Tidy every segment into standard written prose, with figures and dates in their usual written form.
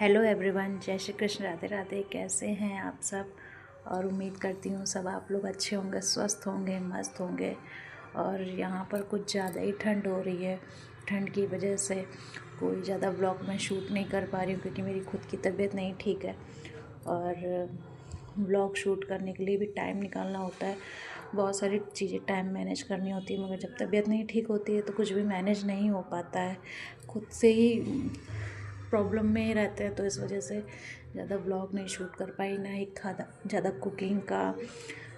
Hello everyone, जय श्री कृष्ण, राधे राधे। कैसे हैं आप सब? और उम्मीद करती हूँ सब आप लोग अच्छे होंगे, स्वस्थ होंगे, मस्त होंगे। और यहाँ पर कुछ ज़्यादा ही ठंड हो रही है। ठंड की वजह से कोई ज़्यादा ब्लॉग में शूट नहीं कर पा रही हूँ क्योंकि मेरी खुद की तबीयत नहीं ठीक है। और ब्लॉग शूट करने के लिए भी टाइम निकालना होता है, बहुत सारी चीज़ें टाइम मैनेज करनी होती है। मगर जब तबीयत नहीं ठीक होती है तो कुछ भी मैनेज नहीं हो पाता है, खुद से ही प्रॉब्लम में ही रहते हैं। तो इस वजह से ज़्यादा ब्लॉग नहीं शूट कर पाई, ना ही खाना ज़्यादा कुकिंग का,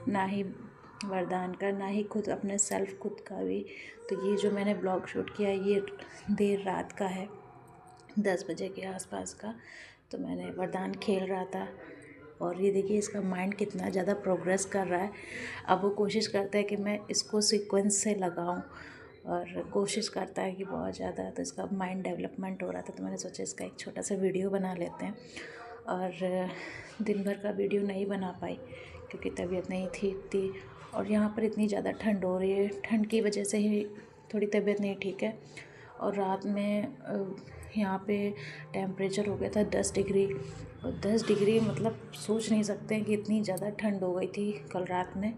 ना ही वरदान का, ना ही खुद अपने सेल्फ खुद का भी। तो ये जो मैंने ब्लॉग शूट किया ये देर रात का है, 10 बजे के आसपास का। तो मैंने वरदान खेल रहा था और ये देखिए इसका माइंड कितना ज़्यादा प्रोग्रेस कर रहा है। अब वो कोशिश करता है कि मैं इसको सीक्वेंस से लगाऊं और कोशिश करता है कि बहुत ज़्यादा, तो इसका माइंड डेवलपमेंट हो रहा था। तो मैंने सोचा इसका एक छोटा सा वीडियो बना लेते हैं। और दिन भर का वीडियो नहीं बना पाई क्योंकि तबीयत नहीं ठीक थी और यहाँ पर इतनी ज़्यादा ठंड हो रही है। ठंड की वजह से ही थोड़ी तबीयत नहीं ठीक है। और रात में यहाँ पे टेम्परेचर हो गया था 10 डिग्री। और 10 डिग्री मतलब सोच नहीं सकते हैं कि इतनी ज़्यादा ठंड हो गई थी कल रात में।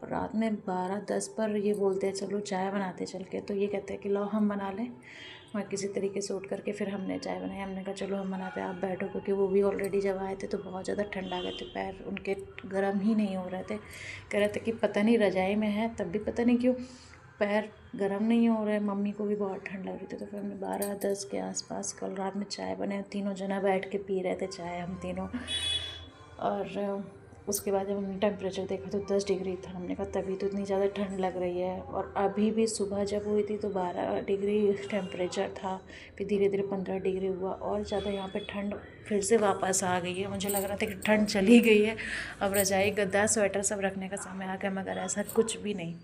और रात में 12-10 पर ये बोलते हैं चलो चाय बनाते चल के। तो ये कहते हैं कि लो हम बना लें। मैं किसी तरीके से उठ करके फिर हमने चाय बनाई। हमने कहा चलो हम बनाते हैं, आप बैठो, क्योंकि वो भी ऑलरेडी जब आए थे तो बहुत ज़्यादा ठंड आ गए थे, पैर उनके गर्म ही नहीं हो रहे थे। कह रहे थे कि पता नहीं रजाई में है तब भी पता नहीं क्यों पैर गर्म नहीं हो रहे। मम्मी को भी बहुत ठंड लग रही थी। तो फिर हमने 12-10 के आसपास कल रात में चाय बनाई, तीनों जना बैठ के पी रहे थे चाय हम तीनों। और उसके बाद जब हमने टेम्परेचर देखा तो 10 डिग्री था। हमने कहा तभी तो इतनी ज़्यादा ठंड लग रही है। और अभी भी सुबह जब हुई थी तो 12 डिग्री टेम्परेचर था, फिर धीरे धीरे 15 डिग्री हुआ और ज़्यादा यहाँ पे ठंड फिर से वापस आ गई है। मुझे लग रहा था कि ठंड चली गई है, अब रजाई गद्दा स्वेटर सब रखने का समय आ गया, मगर ऐसा कुछ भी नहीं।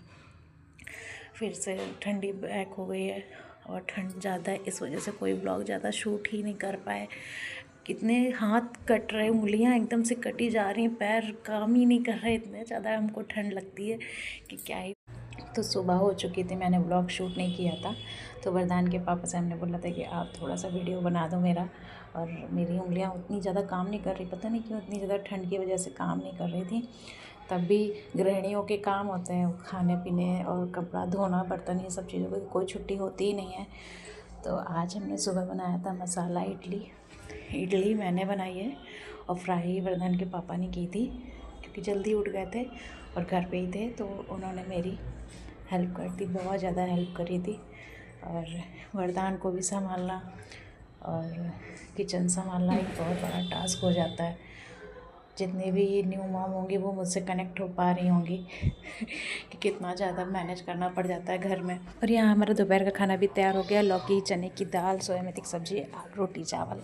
फिर से ठंडी बैक हो गई है और ठंड ज़्यादा है, इस वजह से कोई ब्लॉग ज़्यादा शूट ही नहीं कर पाए। कितने हाथ कट रहे, उंगलियां एकदम से कटी जा रही हैं, पैर काम ही नहीं कर रहे, इतने ज़्यादा हमको ठंड लगती है कि क्या ही। तो सुबह हो चुकी थी, मैंने ब्लॉग शूट नहीं किया था। तो वरदान के पापा से हमने बोला था कि आप थोड़ा सा वीडियो बना दो मेरा। और मेरी उंगलियां उतनी ज़्यादा काम नहीं कर रही, पता नहीं क्यों इतनी ज़्यादा ठंड की वजह से काम नहीं कर रही थी। तब भी गृहिणियों के काम होते हैं, खाने पीने और कपड़ा धोना, बर्तन, ये सब चीज़ों की कोई छुट्टी होती ही नहीं है। तो आज हमने सुबह बनाया था मसाला इडली। इडली मैंने बनाई है और फ्राई वरदान के पापा ने की थी क्योंकि जल्दी उठ गए थे और घर पे ही थे। तो उन्होंने मेरी हेल्प कर दी, बहुत ज़्यादा हेल्प करी थी। और वरदान को भी संभालना और किचन संभालना एक बहुत बड़ा टास्क हो जाता है। जितने भी न्यू मॉम होंगी वो मुझसे कनेक्ट हो पा रही होंगी कि कितना ज़्यादा मैनेज करना पड़ जाता है घर में। और यहाँ हमारा दोपहर का खाना भी तैयार हो गया, लौकी, चने की दाल, सोया मेथी की सब्ज़ी और रोटी चावल।